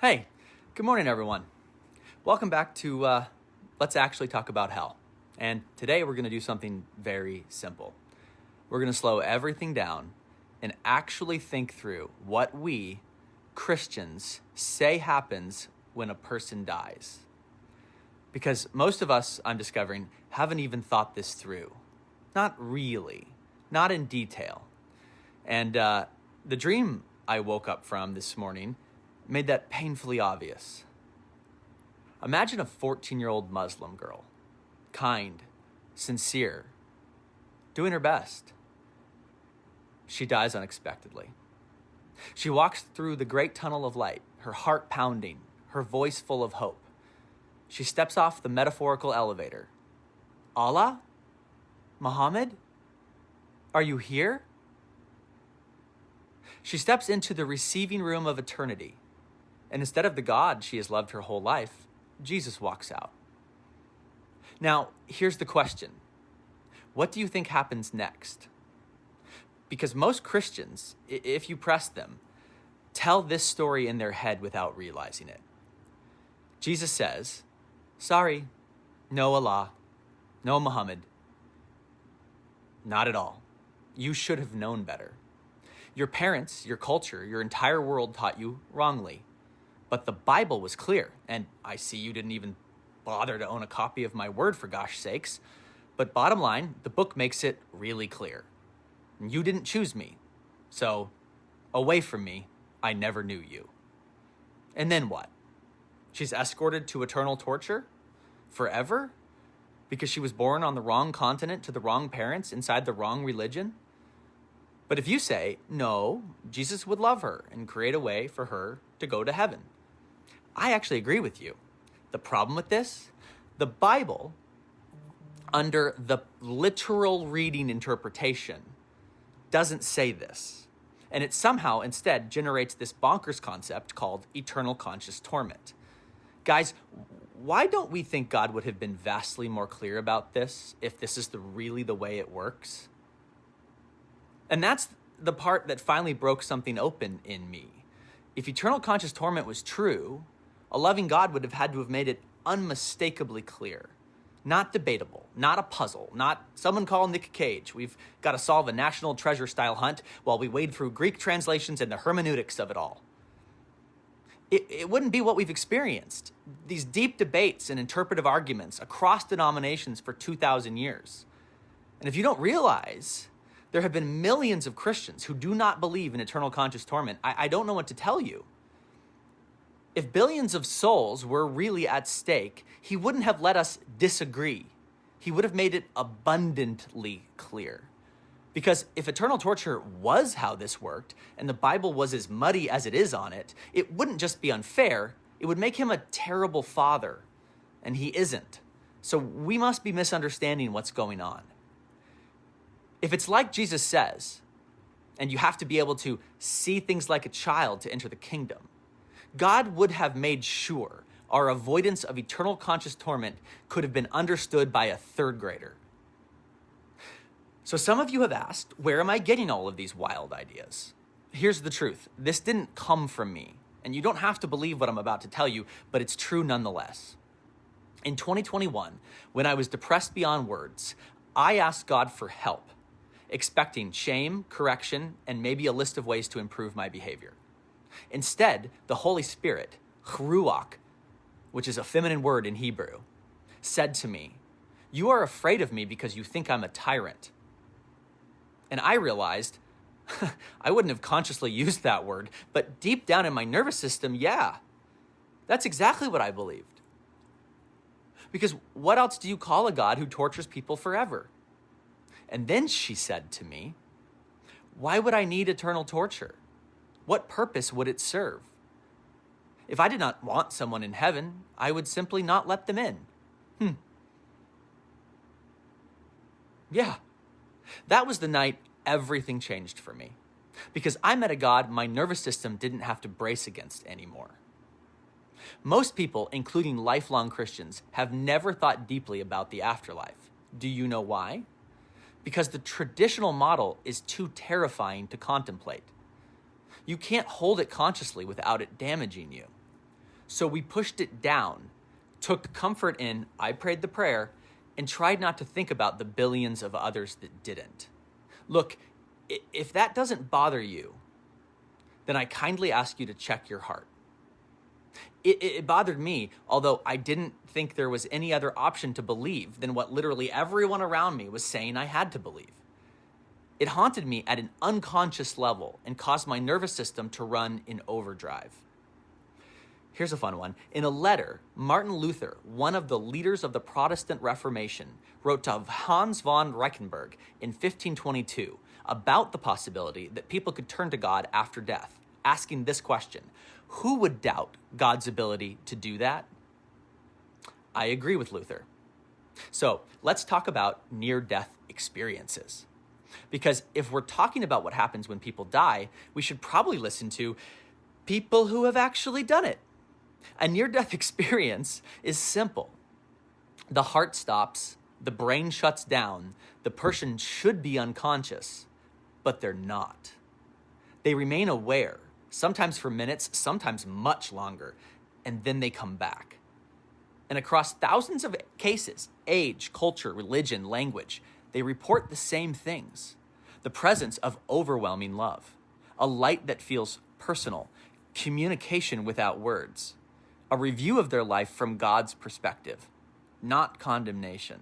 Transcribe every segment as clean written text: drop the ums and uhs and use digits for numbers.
Hey, good morning, everyone. Welcome back to Let's Actually Talk About Hell. And today we're going to do something very simple. We're going to slow everything down and actually think through what we, Christians, say happens when a person dies. Because most of us, I'm discovering, haven't even thought this through. Not really. Not in detail. And the dream I woke up from this morning made that painfully obvious. Imagine a 14-year-old Muslim girl, kind, sincere, doing her best. She dies unexpectedly. She walks through the great tunnel of light, her heart pounding, her voice full of hope. She steps off the metaphorical elevator. Allah? Muhammad? Are you here? She steps into the receiving room of eternity. And instead of the God she has loved her whole life, Jesus walks out. Now, here's the question. What do you think happens next? Because most Christians, if you press them, tell this story in their head without realizing it. Jesus says, sorry, no Allah, no Muhammad. Not at all. You should have known better. Your parents, your culture, your entire world taught you wrongly. But the Bible was clear, and I see you didn't even bother to own a copy of my word, for gosh sakes. But bottom line, the book makes it really clear. You didn't choose me, so away from me, I never knew you. And then what? She's escorted to eternal torture? Forever? Because she was born on the wrong continent to the wrong parents inside the wrong religion? But if you say, no, Jesus would love her and create a way for her to go to heaven, I actually agree with you. The problem with this, the Bible, under the literal reading interpretation, doesn't say this. And it somehow instead generates this bonkers concept called eternal conscious torment. Guys, why don't we think God would have been vastly more clear about this if this is really the way it works? And that's the part that finally broke something open in me. If eternal conscious torment was true, a loving God would have had to have made it unmistakably clear. Not debatable, not a puzzle, not someone call Nick Cage. We've got to solve a national treasure style hunt while we wade through Greek translations and the hermeneutics of it all. It wouldn't be what we've experienced. These deep debates and interpretive arguments across denominations for 2,000 years. And if you don't realize, there have been millions of Christians who do not believe in eternal conscious torment. I don't know what to tell you. If billions of souls were really at stake, he wouldn't have let us disagree. He would have made it abundantly clear. Because if eternal torture was how this worked, and the Bible was as muddy as it is on it, it wouldn't just be unfair, it would make him a terrible father. And he isn't. So we must be misunderstanding what's going on. If it's like Jesus says, and you have to be able to see things like a child to enter the kingdom, God would have made sure our avoidance of eternal conscious torment could have been understood by a third grader. So some of you have asked, where am I getting all of these wild ideas? Here's the truth. This didn't come from me, and you don't have to believe what I'm about to tell you, but it's true nonetheless. In 2021, when I was depressed beyond words, I asked God for help, expecting shame, correction, and maybe a list of ways to improve my behavior. Instead, the Holy Spirit, ruach, which is a feminine word in Hebrew, said to me, you are afraid of me because you think I'm a tyrant. And I realized I wouldn't have consciously used that word, but deep down in my nervous system, yeah, that's exactly what I believed. Because what else do you call a God who tortures people forever? And then she said to me, why would I need eternal torture? What purpose would it serve? If I did not want someone in heaven, I would simply not let them in. Yeah, that was the night everything changed for me. Because I met a God my nervous system didn't have to brace against anymore. Most people, including lifelong Christians, have never thought deeply about the afterlife. Do you know why? Because the traditional model is too terrifying to contemplate. You can't hold it consciously without it damaging you. So we pushed it down, took comfort in, I prayed the prayer, and tried not to think about the billions of others that didn't. Look, if that doesn't bother you, then I kindly ask you to check your heart. It bothered me, although I didn't think there was any other option to believe than what literally everyone around me was saying I had to believe. It haunted me at an unconscious level and caused my nervous system to run in overdrive. Here's a fun one. In a letter, Martin Luther, one of the leaders of the Protestant Reformation, wrote to Hans von Reichenberg in 1522 about the possibility that people could turn to God after death, asking this question: who would doubt God's ability to do that? I agree with Luther. So let's talk about near-death experiences. Because if we're talking about what happens when people die, we should probably listen to people who have actually done it. A near-death experience is simple. The heart stops, the brain shuts down, the person should be unconscious, but they're not. They remain aware, sometimes for minutes, sometimes much longer, and then they come back. And across thousands of cases, age, culture, religion, language, they report the same things. The presence of overwhelming love, a light that feels personal, communication without words, a review of their life from God's perspective, not condemnation.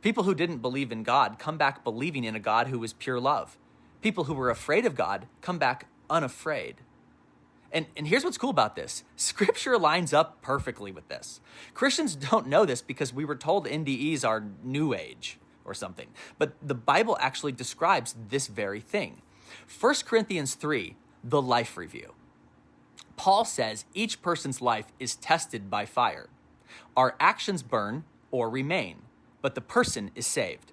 People who didn't believe in God come back believing in a God who is pure love. People who were afraid of God come back unafraid. And here's what's cool about this. Scripture lines up perfectly with this. Christians don't know this because we were told NDEs are new age or something. But the Bible actually describes this very thing. 1 Corinthians 3, the life review. Paul says each person's life is tested by fire. Our actions burn or remain, but the person is saved,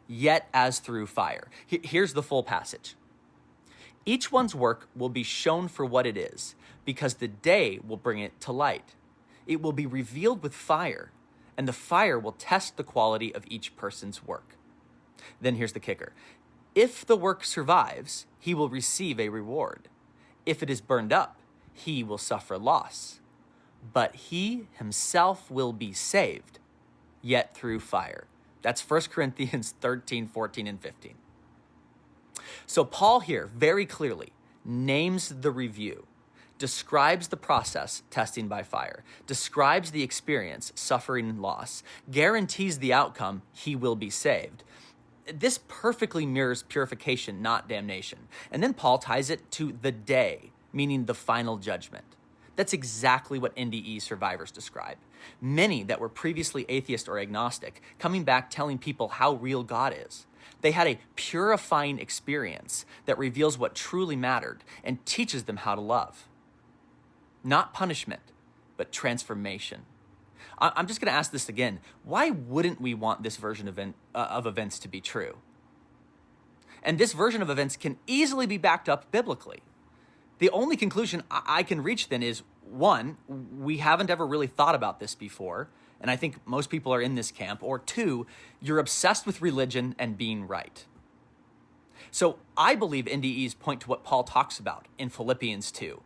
yet as through fire. Here's the full passage. Each one's work will be shown for what it is, because the day will bring it to light. It will be revealed with fire, and the fire will test the quality of each person's work. Then here's the kicker. If the work survives, he will receive a reward. If it is burned up, he will suffer loss. But he himself will be saved, yet through fire. That's 1 Corinthians 13, 14, and 15. So Paul here very clearly names the review, describes the process, testing by fire, describes the experience, suffering and loss, guarantees the outcome, he will be saved. This perfectly mirrors purification, not damnation. And then Paul ties it to the day, meaning the final judgment. That's exactly what NDE survivors describe. Many that were previously atheist or agnostic, coming back telling people how real God is. They had a purifying experience that reveals what truly mattered and teaches them how to love. Not punishment, but transformation. I'm just going to ask this again. Why wouldn't we want this version of events to be true? And this version of events can easily be backed up biblically. The only conclusion I can reach then is, one, we haven't ever really thought about this before, and I think most people are in this camp, or two, you're obsessed with religion and being right. So I believe NDEs point to what Paul talks about in Philippians 2.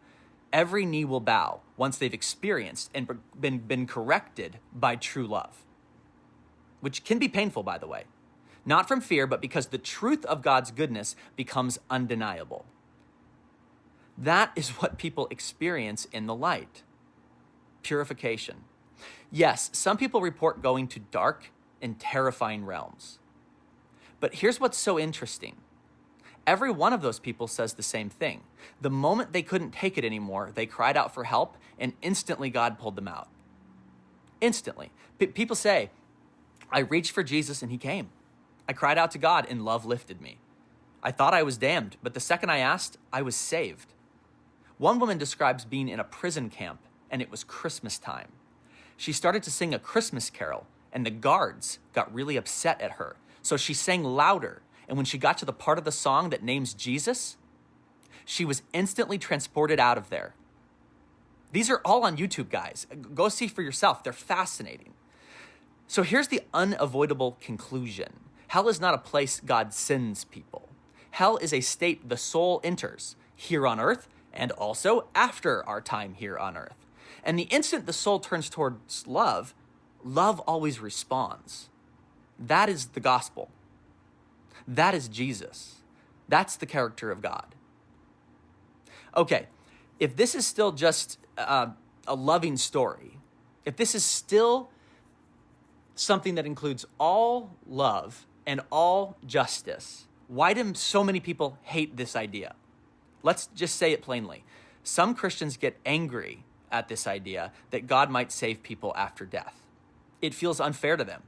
Every knee will bow once they've experienced and been corrected by true love, which can be painful, by the way. Not from fear, but because the truth of God's goodness becomes undeniable. That is what people experience in the light. Purification. Yes, some people report going to dark and terrifying realms. But here's what's so interesting. Every one of those people says the same thing. The moment they couldn't take it anymore, they cried out for help, and instantly God pulled them out. Instantly. People say, I reached for Jesus and he came. I cried out to God and love lifted me. I thought I was damned, but the second I asked, I was saved. One woman describes being in a prison camp, and it was Christmas time. She started to sing a Christmas carol, and the guards got really upset at her. So she sang louder, and when she got to the part of the song that names Jesus, she was instantly transported out of there. These are all on YouTube, guys. Go see for yourself. They're fascinating. So here's the unavoidable conclusion. Hell is not a place God sends people. Hell is a state the soul enters here on earth and also after our time here on earth. And the instant the soul turns towards love, love always responds. That is the gospel. That is Jesus. That's the character of God. Okay, if this is still just a loving story, if this is still something that includes all love and all justice, why do so many people hate this idea? Let's just say it plainly. Some Christians get angry at this idea that God might save people after death. It feels unfair to them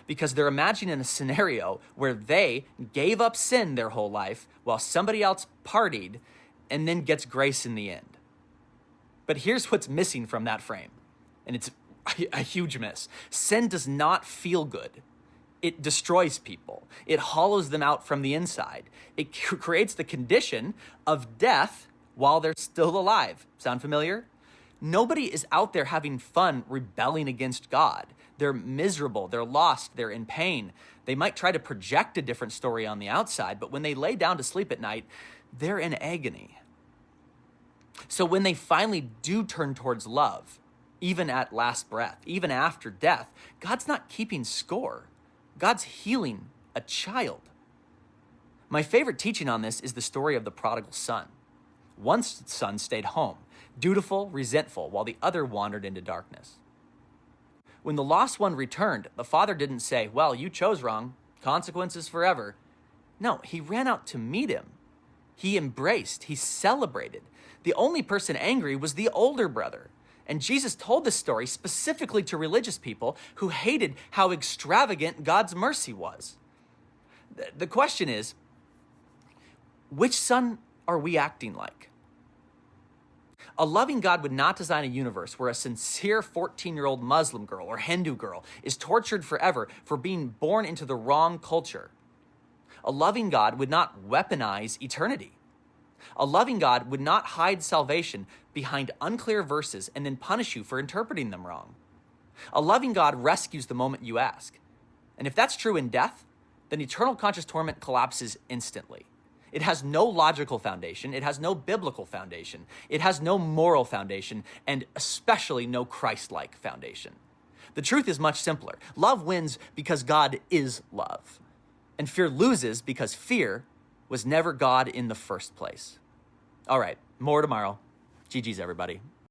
because they're imagining a scenario where they gave up sin their whole life while somebody else partied and then gets grace in the end. But here's what's missing from that frame, and it's a huge miss. Sin does not feel good. It destroys people. It hollows them out from the inside. It creates the condition of death while they're still alive. Sound familiar? Nobody is out there having fun rebelling against God. They're miserable. They're lost. They're in pain. They might try to project a different story on the outside, but when they lay down to sleep at night, they're in agony. So when they finally do turn towards love, even at last breath, even after death, God's not keeping score. God's healing a child. My favorite teaching on this is the story of the prodigal son. One son stayed home, dutiful, resentful, while the other wandered into darkness. When the lost one returned, the father didn't say, well, you chose wrong, consequences forever. No, he ran out to meet him. He embraced, he celebrated. The only person angry was the older brother. And Jesus told this story specifically to religious people who hated how extravagant God's mercy was. The question is, which son are we acting like? A loving God would not design a universe where a sincere 14-year-old Muslim girl or Hindu girl is tortured forever for being born into the wrong culture. A loving God would not weaponize eternity. A loving God would not hide salvation behind unclear verses and then punish you for interpreting them wrong. A loving God rescues the moment you ask. And if that's true in death, then eternal conscious torment collapses instantly. It has no logical foundation. It has no biblical foundation. It has no moral foundation, and especially no Christ-like foundation. The truth is much simpler. Love wins because God is love. And fear loses because fear was never God in the first place. All right, more tomorrow. GG's, everybody.